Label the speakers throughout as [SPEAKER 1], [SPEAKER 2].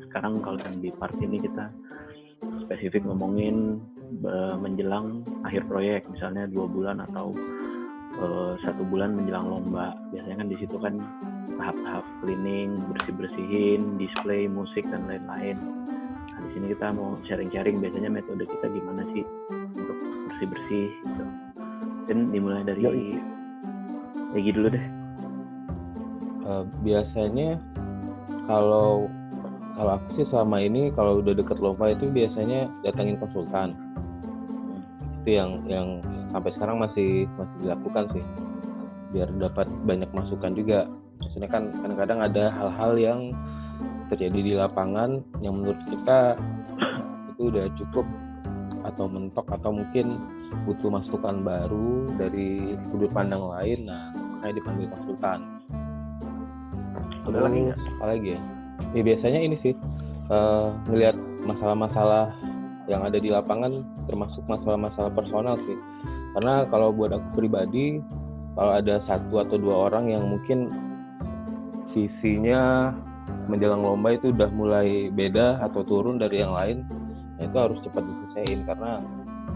[SPEAKER 1] sekarang kalau yang di part ini kita spesifik ngomongin menjelang akhir proyek, misalnya 2 bulan atau 1 bulan menjelang lomba. Biasanya kan di situ kan tahap-tahap cleaning, bersih-bersihin, display, musik dan lain-lain. Nah, di sini kita mau sharing-sharing biasanya metode kita gimana sih untuk bersih-bersih gitu. Dan dimulai dari Egi dulu deh.
[SPEAKER 2] Biasanya kalau aku sih selama ini kalau udah deket lomba itu biasanya datangin konsultan. Itu yang sampai sekarang masih dilakukan sih, biar dapat banyak masukan juga. Maksudnya kan kadang-kadang ada hal-hal yang terjadi di lapangan yang menurut kita itu udah cukup atau mentok atau mungkin butuh masukan baru dari sudut pandang lain. Nah, makanya dipanggil konsultan.
[SPEAKER 1] Ada lagi nggak?
[SPEAKER 2] Apalagi ya? Ya biasanya ini sih ngelihat masalah-masalah yang ada di lapangan, termasuk masalah-masalah personal sih. Karena kalau buat aku pribadi, kalau ada 1 atau 2 orang yang mungkin visinya menjelang lomba itu udah mulai beda atau turun dari yang lain, nah itu harus cepat diselesaikan, karena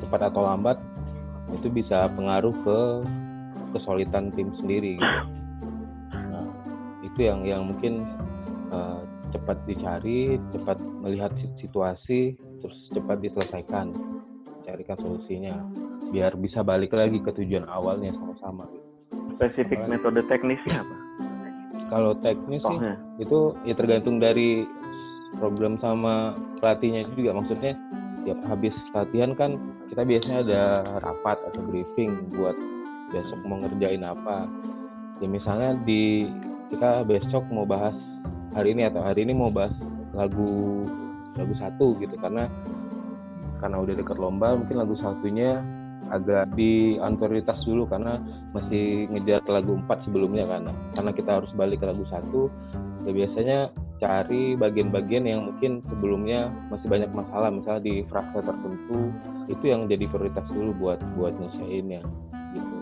[SPEAKER 2] cepat atau lambat itu bisa pengaruh ke kesolidan tim sendiri gitu. Nah, itu yang mungkin cepat dicari, cepat melihat situasi, terus cepat diselesaikan, carikan solusinya, biar bisa balik lagi ke tujuan awalnya sama-sama.
[SPEAKER 1] Spesifik metode teknisnya apa?
[SPEAKER 2] Kalau teknis sih itu ya tergantung dari program sama pelatihnya juga. Maksudnya tiap habis latihan kan kita biasanya ada rapat atau briefing buat besok mau ngerjain apa. Ya misalnya kita besok mau bahas hari ini mau bahas lagu 1 gitu, karena udah dekat lomba, mungkin lagu 1-nya agak di prioritas dulu karena masih ngejar lagu 4 sebelumnya karena kita harus balik ke lagu 1. Ya biasanya cari bagian-bagian yang mungkin sebelumnya masih banyak masalah, misalnya di frase tertentu, itu yang jadi prioritas dulu buat nyelesainnya gitu.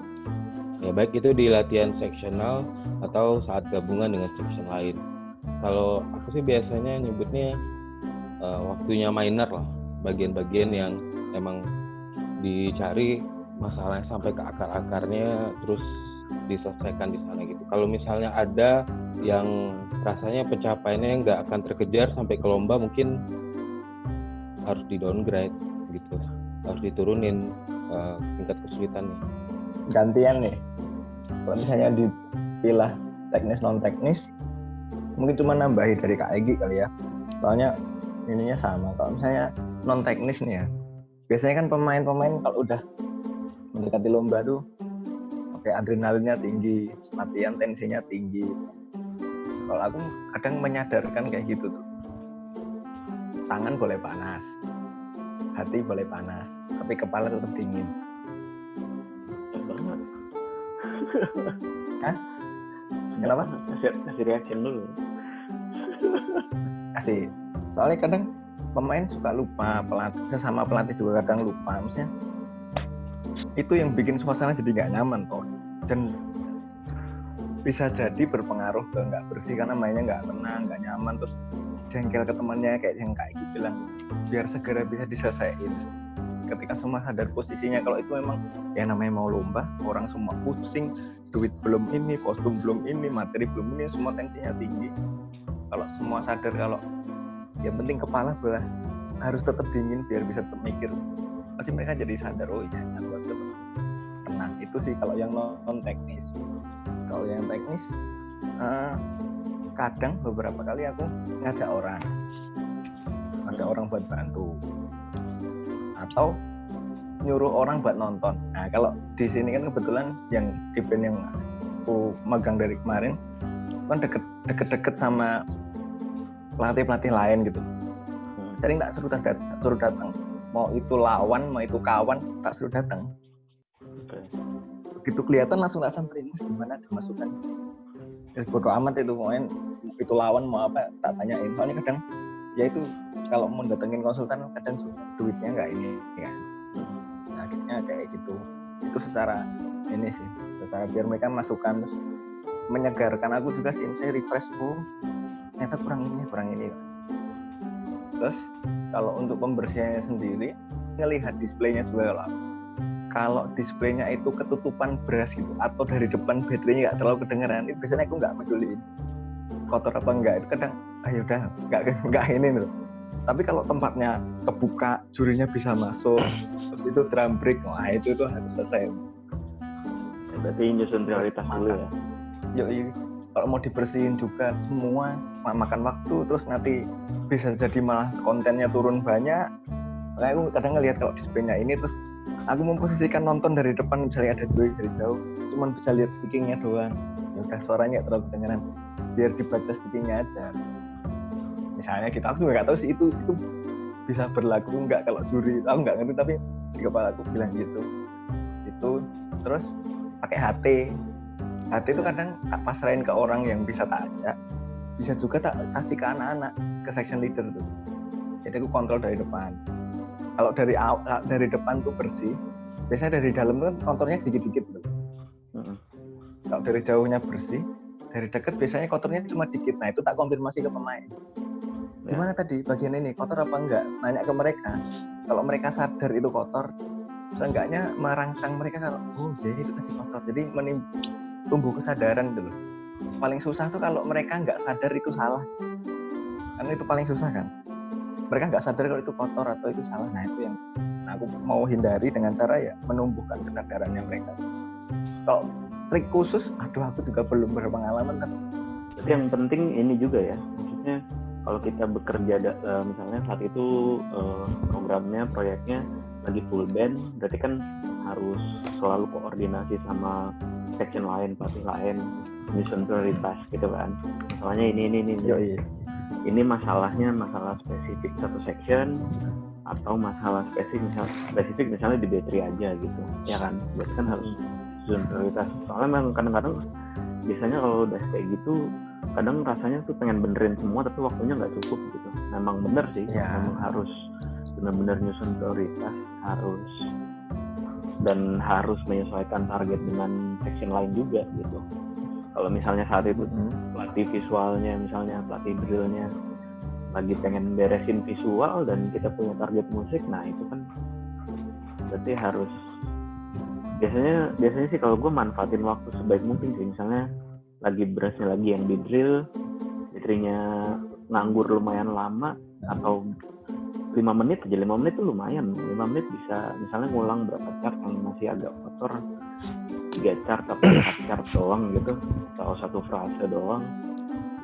[SPEAKER 2] Ya baik itu di latihan seksional atau saat gabungan dengan section lain. Kalau aku sih biasanya nyebutnya waktunya minor lah, bagian-bagian yang emang dicari masalahnya sampai ke akar-akarnya, terus diselesaikan di sana gitu. Kalau misalnya ada yang rasanya pencapaiannya nggak akan terkejar sampai ke lomba, mungkin harus di downgrade gitu, harus diturunin tingkat kesulitannya.
[SPEAKER 3] Gantian nih, kalau misalnya dipilah teknis non teknis, mungkin cuma nambahin dari Kak Egi kali ya, soalnya ininya sama. Kalau misalnya non teknis nih ya, biasanya kan pemain-pemain kalau udah mendekati lomba tuh adrenalinnya tinggi, latihan tensinya tinggi. Kalau aku kadang menyadarkan kayak gitu tuh, tangan boleh panas, hati boleh panas, tapi kepala tetap dingin.
[SPEAKER 1] Banget.
[SPEAKER 3] Hah? Kenapa?
[SPEAKER 1] Kasih reaction dulu.
[SPEAKER 3] Kasih. Soalnya kadang pemain suka lupa, sama pelatih juga kadang lupa. Maksudnya itu yang bikin suasana jadi nggak nyaman toh, dan bisa jadi berpengaruh ke nggak bersih karena mainnya nggak tenang, nggak nyaman, terus jengkel ke temannya kayak yang Kak Egi bilang, biar segera bisa diselesaikan ketika semua sadar posisinya. Kalau itu memang ya namanya mau lomba, orang semua pusing, duit belum ini, kostum belum ini, materi belum ini, semua tensinya tinggi. Kalau semua sadar kalau yang penting kepala harus tetap dingin biar bisa tetap mikir, pasti mereka jadi sadar, oh iya aku harus tetap tenang. Itu sih kalau yang non teknis. Kalau yang teknis kadang beberapa kali aku ngajak orang buat bantu atau nyuruh orang buat nonton. Nah kalau di sini kan kebetulan yang di band yang aku magang dari kemarin kan deket-deket sama pelatih lain gitu. Sering tak suruh datang. Mau itu lawan, mau itu kawan, tak suruh datang. Begitu kelihatan langsung tak samperin, gimana ada masukan. Ya bodo amat itu, mau itu lawan mau apa tak tanyain. Soalnya kadang ya itu kalau mau datengin konsultan kadang duitnya nggak ini ya. Nah, akhirnya kayak gitu. Itu secara ini sih, secara biar mereka masukan, terus menyegarkan aku juga sih, saya refresh, ternyata kurang ini. Terus kalau untuk pembersihannya sendiri, ngelihat displaynya juga kalau displaynya itu ketutupan beras gitu atau dari depan baterainya nggak terlalu kedengeran, itu biasanya aku nggak peduliin kotor apa enggak. Itu kadang ayo udah nggak ini loh. Tapi kalau tempatnya kebuka, jurinya bisa masuk, itu drum break, wah itu harus selesai.
[SPEAKER 1] Berarti nyusun prioritas dulu ya.
[SPEAKER 3] Yoi. Kalau mau dibersihin juga semua makan waktu, terus nanti bisa jadi malah kontennya turun banyak. Makanya aku kadang ngelihat kalau displaynya ini, terus aku memposisikan nonton dari depan, misalnya ada Joy dari jauh, cuman bisa lihat stickingnya doang. Ya udah, suaranya terlalu kedengeran, biar dibaca stickingnya aja. Misalnya gitu, aku juga nggak tahu sih itu bisa berlaku nggak kalau juri, aku nggak ngerti, tapi di kepala aku bilang gitu. Itu terus pakai HT itu kadang tak pasrahin ke orang yang bisa tak ajak, bisa juga tak kasih ke anak-anak, ke section leader tuh. Jadi aku kontrol dari depan. Kalau dari depan tuh bersih, biasanya dari dalam tuh kotornya dikit-dikit tuh. Kalau dari jauhnya bersih, dari dekat biasanya kotornya cuma dikit. Nah itu tak konfirmasi ke pemain. Gimana tadi bagian ini kotor apa enggak? Nanya ke mereka. Kalau mereka sadar itu kotor, seenggaknya merangsang mereka kalau jadi itu tadi kotor. Jadi tumbuh kesadaran dulu. Paling susah tuh kalau mereka nggak sadar itu salah. Karena itu paling susah kan. Mereka nggak sadar kalau itu kotor atau itu salah. Nah itu yang aku mau hindari dengan cara ya menumbuhkan kesadarannya mereka. Kalau trik khusus, aku juga belum berpengalaman kan.
[SPEAKER 1] Jadi yang penting ini juga ya, maksudnya kalau kita bekerja misalnya saat itu programnya, proyeknya lagi full band, berarti kan harus selalu koordinasi sama section lain, pelatih lain, nyusun prioritas gitu kan. Masalahnya ini. Ini masalahnya masalah spesifik satu section atau masalah spesifik misalnya di battery aja gitu, ya kan? Berarti kan harus nyusun prioritas. Soalnya memang kadang-kadang biasanya kalau udah kayak gitu, kadang rasanya tuh pengen benerin semua tapi waktunya nggak cukup gitu. Memang bener sih, memang harus benar-benar nyusun prioritas, harus menyesuaikan target dengan section lain juga gitu. Kalau misalnya saat itu pelatih visualnya, misalnya pelatih drillnya lagi pengen beresin visual dan kita punya target musik, nah itu kan berarti harus biasanya sih kalau gue manfaatin waktu sebaik mungkin sih. Misalnya lagi berasnya lagi yang di drill, baterainya nganggur lumayan lama, atau 5 menit aja, 5 menit itu lumayan. 5 menit bisa misalnya ngulang berapa chart yang masih agak kotor, 3 chart atau 4 chart doang gitu, atau satu frase doang,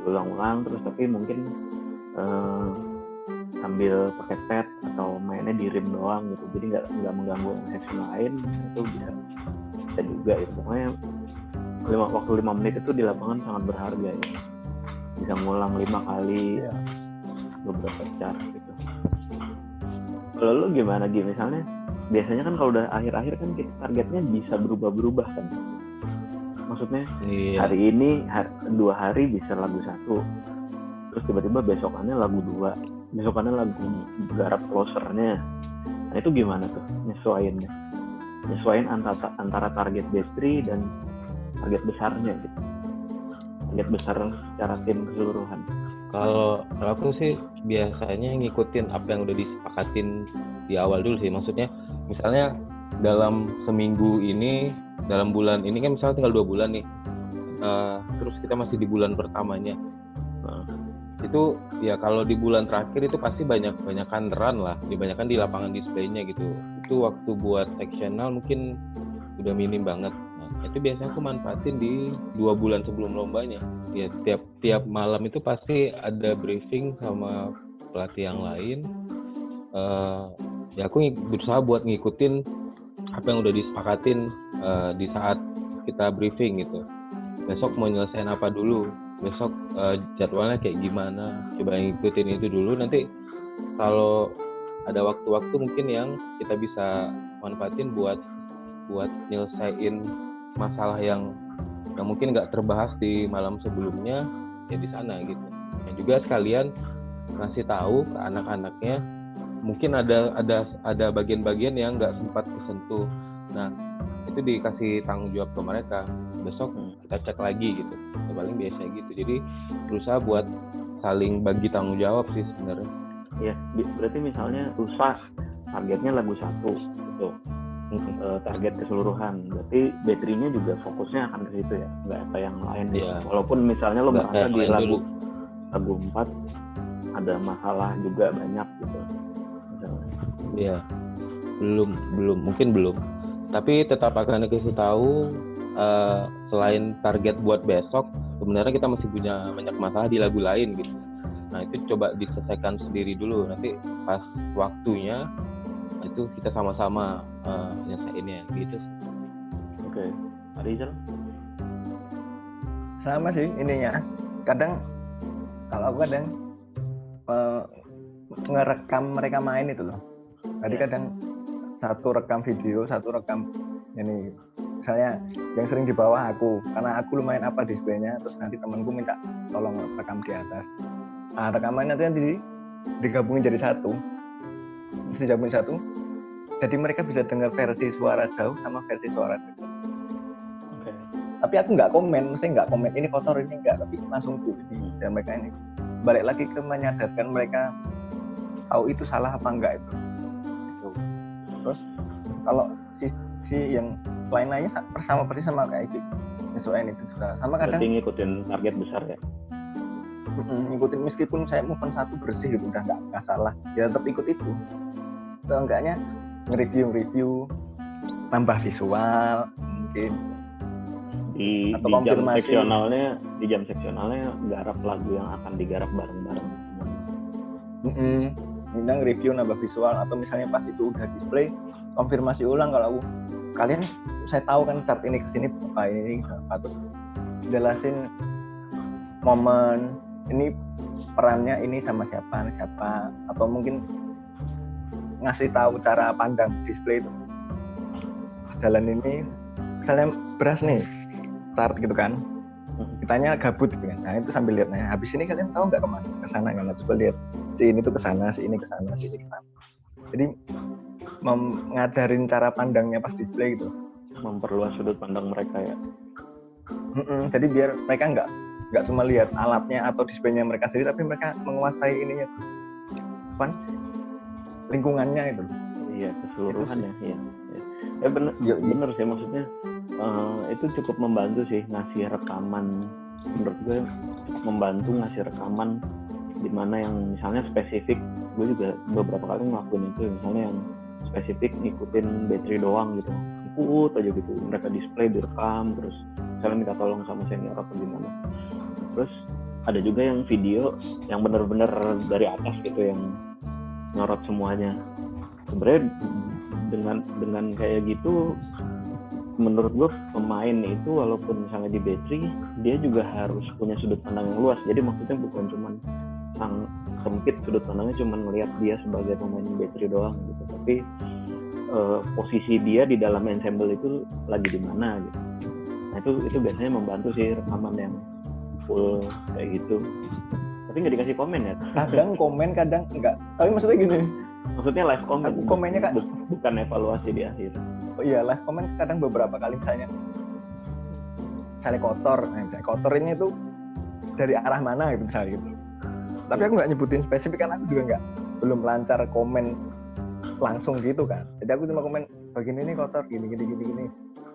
[SPEAKER 1] ulang-ulang terus, tapi mungkin sambil pakai pad atau mainnya di rim doang gitu, jadi nggak mengganggu section lain. Itu bisa juga ya. Pokoknya waktu 5 menit itu di lapangan sangat berharga ya, bisa ngulang 5 kali beberapa chart gitu. Kalau lu gimana Gi? Misalnya biasanya kan kalau udah akhir-akhir kan targetnya bisa berubah-berubah kan. Maksudnya hari ini 2 hari bisa lagu 1, terus tiba-tiba besokannya lagu 2, besokannya lagu garap closernya. Nah itu gimana tuh nyesuaiin antara target battery dan target besarnya gitu, target besar secara tim keseluruhan.
[SPEAKER 2] Kalau aku sih biasanya ngikutin apa yang udah disepakatin di awal dulu sih. Maksudnya misalnya dalam seminggu ini, dalam bulan ini kan misalnya tinggal 2 bulan nih, terus kita masih di bulan pertamanya. Itu ya kalau di bulan terakhir itu pasti banyakan run lah, dibanyakan di lapangan displaynya gitu. Itu waktu buat sectional mungkin udah minim banget. Itu biasanya aku manfaatin di 2 bulan sebelum lombanya. Ya tiap malam itu pasti ada briefing sama pelatih yang lain. Ya aku berusaha buat ngikutin apa yang udah disepakatin di saat kita briefing gitu. Besok mau nyelesain apa dulu, besok jadwalnya kayak gimana, coba ngikutin itu dulu. Nanti kalau ada waktu-waktu mungkin yang kita bisa manfaatin buat nyelesain masalah yang mungkin nggak terbahas di malam sebelumnya, ya di sana gitu. Dan juga sekalian ngasih tahu ke anak-anaknya, mungkin ada bagian-bagian yang nggak sempat kesentuh. Nah itu dikasih tanggung jawab ke mereka, besok kita cek lagi gitu. Paling biasa gitu. Jadi berusaha buat saling bagi tanggung jawab sih sebenarnya.
[SPEAKER 1] Ya, berarti misalnya lusa targetnya lagu 1 gitu. Target keseluruhan. Berarti baterainya juga fokusnya akan ke situ ya, nggak apa yang lain.
[SPEAKER 2] Iya.
[SPEAKER 1] Walaupun misalnya lo
[SPEAKER 2] Nggak
[SPEAKER 1] merasa
[SPEAKER 2] kayak
[SPEAKER 1] di
[SPEAKER 2] lain
[SPEAKER 1] lagu
[SPEAKER 2] dulu.
[SPEAKER 1] 4 ada masalah juga banyak gitu. Misalnya.
[SPEAKER 2] Iya. Mungkin belum. Tapi tetap akan dikasih tahu selain target buat besok, sebenarnya kita masih punya banyak masalah di lagu lain gitu. Nah, itu coba diselesaikan sendiri dulu. Nanti pas waktunya itu kita sama-sama nyelesainnya gitu.
[SPEAKER 1] Oke. Rizal?
[SPEAKER 3] Sama sih ininya. Kadang kalau aku kadang ngerekam mereka main itu loh. Jadi kadang satu rekam video, satu rekam ini. Misalnya yang sering di bawah aku, karena aku lumayan apa displaynya, terus nanti temanku minta tolong rekam di atas. Nah, rekamannya nanti digabungin jadi satu. Terus digabungin satu. Jadi mereka bisa dengar versi suara jauh sama versi suara dekat.
[SPEAKER 1] Okay.
[SPEAKER 3] Tapi aku nggak komen, mesti nggak komen ini kotor ini enggak, tapi langsung tuh ini dan mereka ini balik lagi ke menyadarkan mereka tahu itu salah apa enggak itu. Terus kalau si yang lain-lainnya sama persis sama kayak itu nyesuaiin itu juga sama kadang.
[SPEAKER 1] Berarti ngikutin target besar ya?
[SPEAKER 3] Ngikutin meskipun saya movement 1 bersih gitu udah nggak salah, ya tetap ikut itu. Seenggaknya nge-review tambah visual mungkin
[SPEAKER 1] di jam seksionalnya garap lagu yang akan digarap bareng-bareng.
[SPEAKER 3] Minang review nambah visual atau misalnya pas itu udah display konfirmasi ulang kalau kalian saya tahu kan chart ini kesini apa ini atau jelasin momen ini perannya ini sama siapa atau mungkin ngasih tahu cara pandang display itu jalan ini misalnya beras nih chart gitu kan kitanya gabut gitu kan. Nah itu sambil lihat habis ini kalian tahu nggak kemana kesana kan coba lihat si ini tuh kesana si ini kesana si ini kesana. Jadi ngajarin cara pandangnya pas display gitu,
[SPEAKER 1] memperluas sudut pandang mereka ya.
[SPEAKER 3] Jadi biar mereka nggak cuma lihat alatnya atau displaynya mereka sendiri, tapi mereka menguasai ininya kan lingkungannya itu.
[SPEAKER 1] Iya keseluruhan ya. Iya. Bener sih maksudnya itu cukup membantu sih ngasih rekaman. Menurut gue cukup membantu ngasih rekaman di mana yang misalnya spesifik. Gue juga beberapa kali ngelakuin itu misalnya yang spesifik ngikutin battery doang gitu, ikut aja gitu mereka display direkam terus misalnya minta tolong sama senior atau gimana. Terus ada juga yang video yang benar-benar dari atas gitu yang nyorot semuanya. Sebenarnya dengan kayak gitu menurut gue pemain itu walaupun misalnya di battery dia juga harus punya sudut pandang yang luas. Jadi maksudnya bukan cuma sempit sudut pandangnya cuma ngelihat dia sebagai pemain battery doang gitu, tapi posisi dia di dalam ensemble itu lagi di mana gitu. Nah itu biasanya membantu sih rekaman yang full kayak gitu. Tapi nggak dikasih komen ya?
[SPEAKER 3] Kadang komen kadang enggak. Tapi maksudnya gini.
[SPEAKER 1] Maksudnya live comment.
[SPEAKER 3] Komennya kan
[SPEAKER 1] bukan evaluasi di akhir.
[SPEAKER 3] Oh iya live comment kadang beberapa kali misalnya kotor ini tuh dari arah mana gitu misalnya gitu. Tapi aku nggak nyebutin spesifik kan aku juga belum lancar komen langsung gitu kan. Jadi aku cuma komen begini ini kotor gini.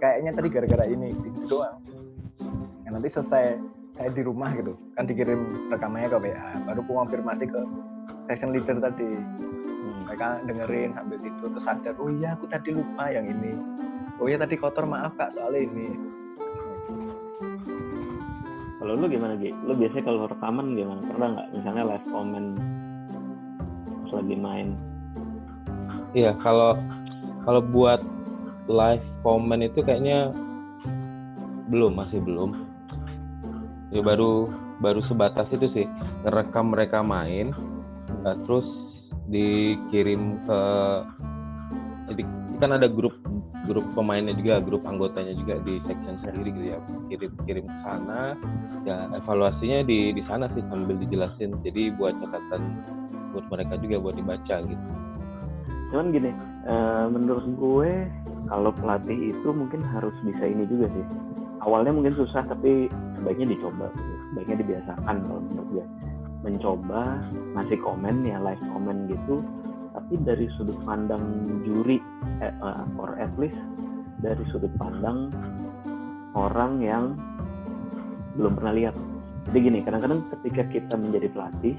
[SPEAKER 3] Kayaknya tadi gara-gara ini gitu doang. Ya, nanti selesai saya di rumah gitu kan dikirim rekamannya ke WA baru aku konfirmasi ke session leader tadi. Mereka dengerin sambil itu terus sadar oh iya aku tadi lupa yang ini. Oh iya tadi kotor maaf kak soalnya ini.
[SPEAKER 1] Kalau lu gimana Gi? Lu biasanya kalau rekaman gimana? Pernah nggak misalnya live comment pas lagi main?
[SPEAKER 2] Iya kalau buat live comment itu kayaknya masih belum. Ya baru sebatas itu sih ngerekam mereka main, terus dikirim ke jadi kan ada grup pemainnya juga, grup anggotanya juga di section sendiri gitu ya, kirim ke sana ya evaluasinya di sana sih sambil dijelasin, jadi buat catatan buat mereka juga buat dibaca gitu.
[SPEAKER 1] Cuman gini, menurut gue kalau pelatih itu mungkin harus bisa ini juga sih. Awalnya mungkin susah tapi sebaiknya dicoba, sebaiknya dibiasakan kalau menurut gue. mencoba ngasih komen ya, live komen gitu, tapi dari sudut pandang juri or at least dari sudut pandang orang yang belum pernah lihat. Jadi gini, kadang-kadang ketika kita menjadi pelatih,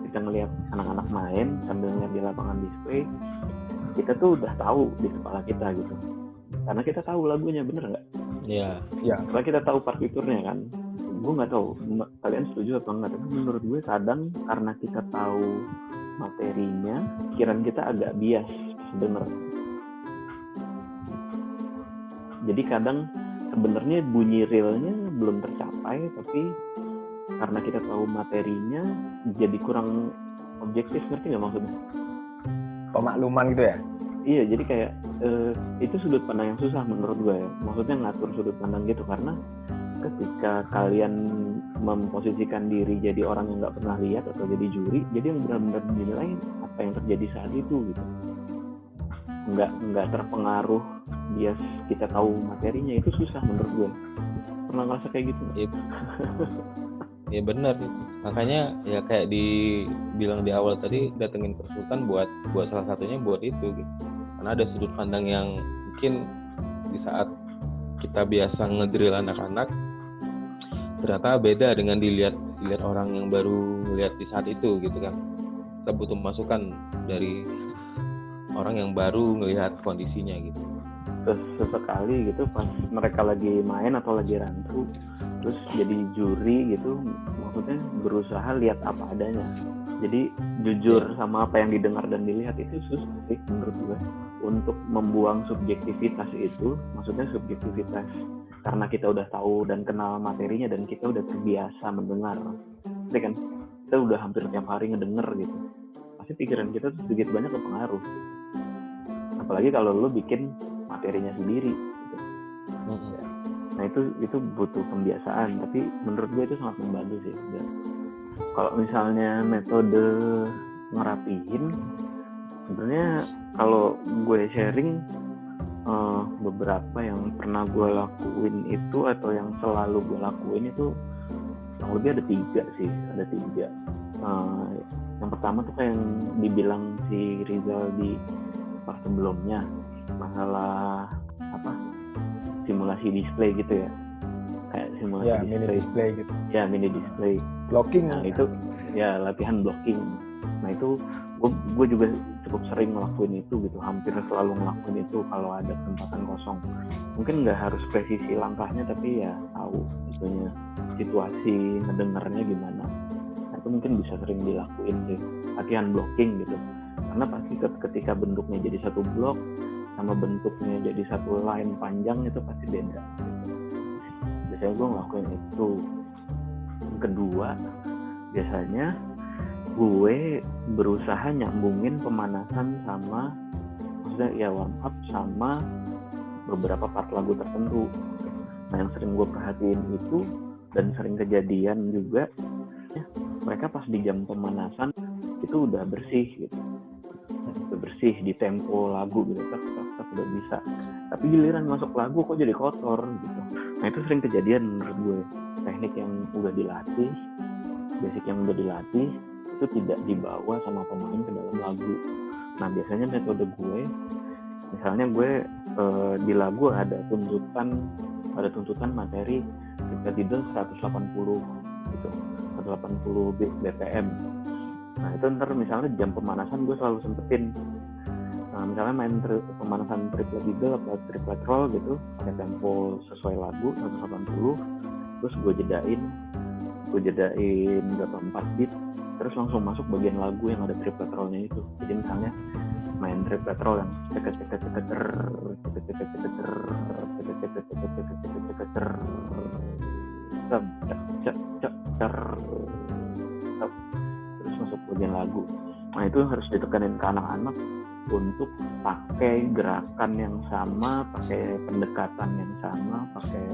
[SPEAKER 1] kita ngelihat anak-anak main sambil ngeliat di lapangan display, kita tuh udah tahu di kepala kita gitu, karena kita tahu lagunya, bener nggak?
[SPEAKER 2] Iya.
[SPEAKER 1] Karena kita tahu partiturnya kan. Gue nggak tahu kalian setuju apa enggak, tapi menurut gue kadang karena kita tahu materinya, pikiran kita agak bias sebenarnya. Jadi kadang sebenarnya bunyi realnya belum tercapai, tapi karena kita tahu materinya jadi kurang objektif, ngerti nggak maksudnya?
[SPEAKER 3] Pemakluman gitu ya?
[SPEAKER 1] Iya, jadi kayak itu sudut pandang yang susah menurut gue ya. Maksudnya ngatur sudut pandang gitu, karena ketika kalian memposisikan diri jadi orang yang nggak pernah lihat atau jadi juri, jadi yang benar-benar dinilai apa yang terjadi saat itu gitu. Nggak terpengaruh bias kita tahu materinya, itu susah menurut gue. Pernah ngerasa kayak gitu?
[SPEAKER 2] Ya benar. Makanya ya kayak dibilang di awal tadi, datengin konsultan buat salah satunya buat itu gitu. Karena ada sudut pandang yang mungkin di saat kita biasa ngedrill anak-anak ternyata beda dengan dilihat orang yang baru melihat di saat itu gitu kan. Kita butuh masukan dari orang yang baru melihat kondisinya gitu.
[SPEAKER 1] Sesekali gitu pas mereka lagi main atau lagi rantu, terus jadi juri gitu, maksudnya berusaha lihat apa adanya, jadi jujur sama apa yang didengar dan dilihat. Itu susah sih menurut gue untuk membuang subjektivitas itu. Maksudnya subjektivitas karena kita udah tahu dan kenal materinya dan kita udah terbiasa mendengar. Jadi kan kita udah hampir tiap hari ngedenger gitu, pasti pikiran kita tuh sedikit banyak kepengaruh. Apalagi kalau lo bikin materinya sendiri gitu. Nah itu butuh pembiasaan, tapi menurut gue itu sangat membantu sih. Kalau misalnya metode ngerapihin, sebenarnya kalau gue sharing beberapa yang pernah gue lakuin itu atau yang selalu gue lakuin itu kurang lebih ada 3 sih. Yang pertama tuh kayak yang dibilang si Rizal di pas sebelumnya, masalah simulasi display gitu ya, kayak simulasi
[SPEAKER 3] mini display gitu
[SPEAKER 1] ya, mini display
[SPEAKER 3] blocking.
[SPEAKER 1] Nah itu ya latihan blocking. Nah itu gue juga cukup sering ngelakuin itu gitu, hampir selalu ngelakuin itu kalau ada kesempatan kosong. Mungkin nggak harus presisi langkahnya, tapi ya tahu itunya, situasi ngedengarnya gimana. Nah itu mungkin bisa sering dilakuin sih, latihan blocking gitu. Karena pasti ketika bentuknya jadi satu blok sama bentuknya jadi satu line panjang itu pasti beda gitu. Biasanya gue ngelakuin itu. Yang kedua, biasanya gue berusaha nyambungin pemanasan sama, maksudnya ya warm up sama beberapa part lagu tertentu. Nah yang sering gue perhatiin itu dan sering kejadian juga ya, mereka pas di jam pemanasan itu udah bersih gitu, udah bersih di tempo lagu gitu, tak udah bisa, tapi giliran masuk lagu kok jadi kotor gitu. Nah itu sering kejadian menurut gue. Teknik yang udah dilatih, basic yang udah dilatih itu tidak dibawa sama pemain ke dalam lagu. Nah biasanya metode gue, misalnya gue di lagu ada tuntutan materi kita tidur 180 gitu, 180 BPM. Nah itu ntar misalnya jam pemanasan gue selalu sempetin, misalnya main pemanasan triplet middle atau triplet roll gitu pakai tempo sesuai lagu 180, terus gue jedain berapa 4 beat, terus langsung masuk bagian lagu yang ada triplet rollnya itu. Jadi misalnya main triplet roll yang terus masuk bagian lagu. Nah itu harus ditekanin ke anak-anak untuk pakai gerakan yang sama, pakai pendekatan yang sama, pakai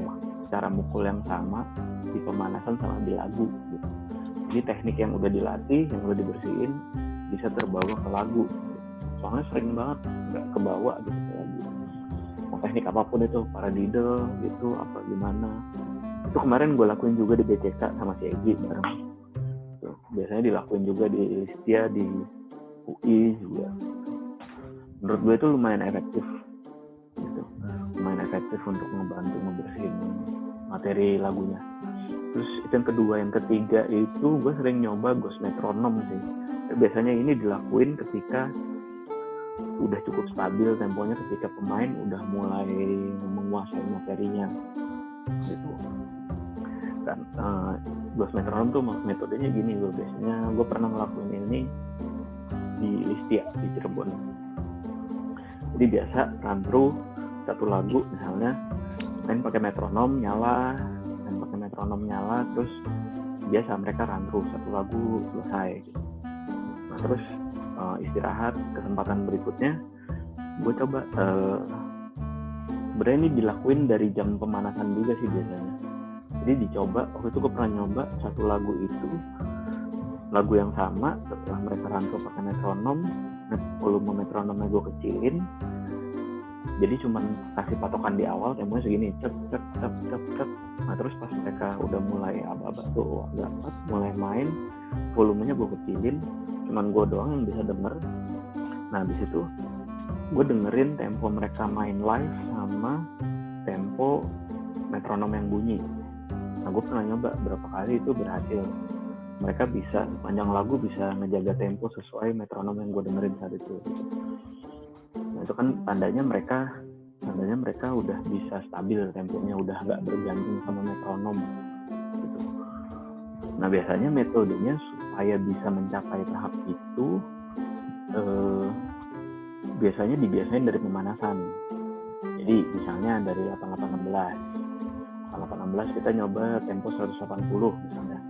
[SPEAKER 1] cara mukul yang sama di pemanasan sama di lagu gitu. Jadi teknik yang udah dilatih, yang udah dibersihin bisa terbawa ke lagu. Soalnya sering banget nggak kebawa gitu ke lagu. Mau teknik apapun itu, paradiddle gitu, apa gimana. Itu kemarin gue lakuin juga di BCK sama si Egi bareng. biasanya dilakuin juga di Listia, di UI juga. Menurut gue itu lumayan efektif gitu, lumayan efektif untuk ngebantu ngebersihin materi lagunya. Terus itu yang kedua. Yang ketiga itu gue sering nyoba ghost metronom sih. Biasanya ini dilakuin ketika udah cukup stabil temponya, ketika pemain udah mulai menguasai materinya gitu kan. Ghost metronom tuh metodenya gini, gue pernah ngelakuin ini di Listia di Cirebon. Jadi biasa run through satu lagu misalnya, main pakai metronom nyala, terus biasa mereka run through satu lagu selesai gitu. Nah terus istirahat, kesempatan berikutnya gue coba, sebenarnya ini dilakuin dari jam pemanasan juga sih biasanya. Jadi dicoba, waktu itu gue pernah nyoba satu lagu itu, lagu yang sama, setelah mereka run through pakai metronom, volume metronomnya gue kecilin, jadi cuma kasih patokan di awal temponya segini, cep. Nah terus pas mereka udah mulai aba-aba tuh agak pas mulai main, volumenya gue kecilin, cuman gue doang yang bisa denger. Nah di situ gue dengerin tempo mereka main live sama tempo metronom yang bunyi. Nah gue pernah nyoba berapa kali, itu berhasil. Mereka bisa sepanjang lagu bisa ngejaga tempo sesuai metronom yang gue dengerin saat itu. Nah itu kan tandanya mereka udah bisa stabil temponya, udah nggak bergantung sama metronom gitu. Nah biasanya metodenya supaya bisa mencapai tahap itu biasanya dibiasain dari pemanasan. Jadi misalnya dari 8816 kita nyoba tempo 180 misalnya,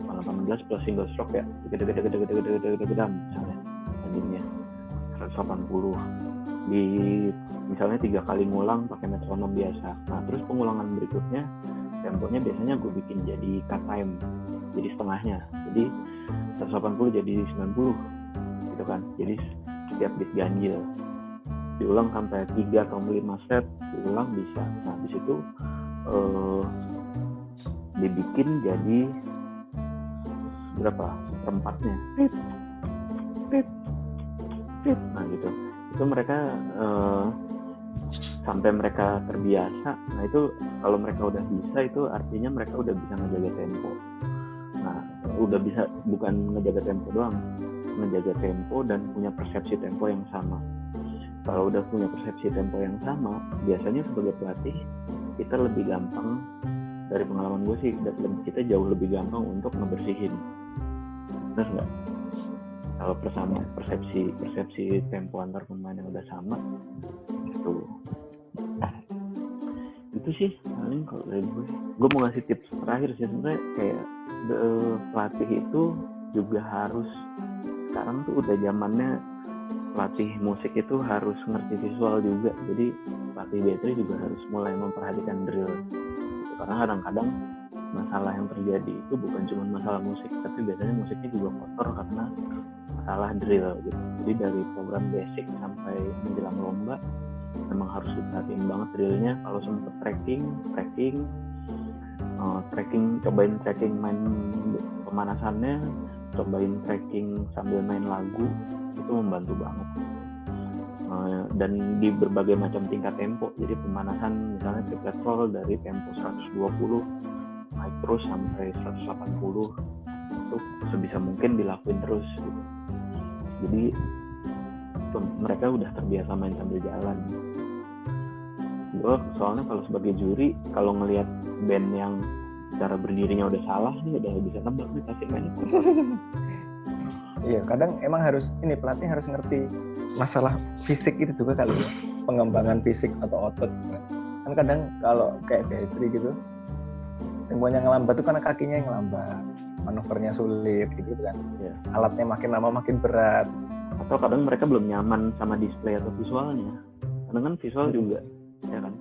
[SPEAKER 1] 8816 plus single stroke ya, gede-gede misalnya tadinya 180 di misalnya 3 kali ngulang pakai metronom biasa. Nah terus pengulangan berikutnya temponya biasanya gue bikin jadi cut time, jadi setengahnya, jadi 180 jadi 90 gitu kan. Jadi setiap beat ganjil diulang sampai 3 atau 5 set diulang bisa. Nah di situ dibikin jadi berapa seperempatnya, nah gitu. Itu mereka sampai mereka terbiasa. Nah itu kalau mereka udah bisa, itu artinya mereka udah bisa ngejaga tempo. Nah udah bisa, bukan ngejaga tempo doang, menjaga tempo dan punya persepsi tempo yang sama. Kalau udah punya persepsi tempo yang sama, biasanya sebagai pelatih kita lebih gampang, dari pengalaman gue sih, kita jauh lebih gampang untuk ngebersihin. Benar nggak? Kalau persepsi tempo antar pemain yang udah sama, itu sih paling kalau dari gue mau ngasih tips terakhir sih. Sebenarnya kayak pelatih itu juga harus, sekarang tuh udah zamannya pelatih musik itu harus ngerti visual juga. Jadi pelatih battery juga harus mulai memperhatikan drill gitu. Karena kadang-kadang masalah yang terjadi itu bukan cuma masalah musik, tapi biasanya musiknya juga kotor karena masalah drill gitu. Jadi dari program basic sampai menjelang lomba memang harus diperhatiin banget drillnya. Kalau sempet tracking, cobain tracking main pemanasannya, cobain tracking sambil main lagu, itu membantu banget. Dan di berbagai macam tingkat tempo. Jadi pemanasan misalnya triplet roll dari tempo 120 naik terus sampai 180, itu sebisa mungkin dilakuin terus gitu. Jadi mereka udah terbiasa main sambil jalan. Gue soalnya kalau sebagai juri, kalau ngelihat band yang cara berdirinya udah salah nih, udah bisa nebak nih kasih main.
[SPEAKER 3] Iya, kadang emang harus pelatih harus ngerti masalah fisik itu juga kali ya, pengembangan fisik atau otot. Kan kadang kalau kayak Gayatri gitu, temponya ngelambat tuh karena kakinya yang ngelambat, manuvernya sulit gitu kan.
[SPEAKER 1] Ya.
[SPEAKER 3] Alatnya makin lama makin berat.
[SPEAKER 1] Atau kadang mereka belum nyaman sama display atau visualnya. Kadang kan visual juga, ya kan.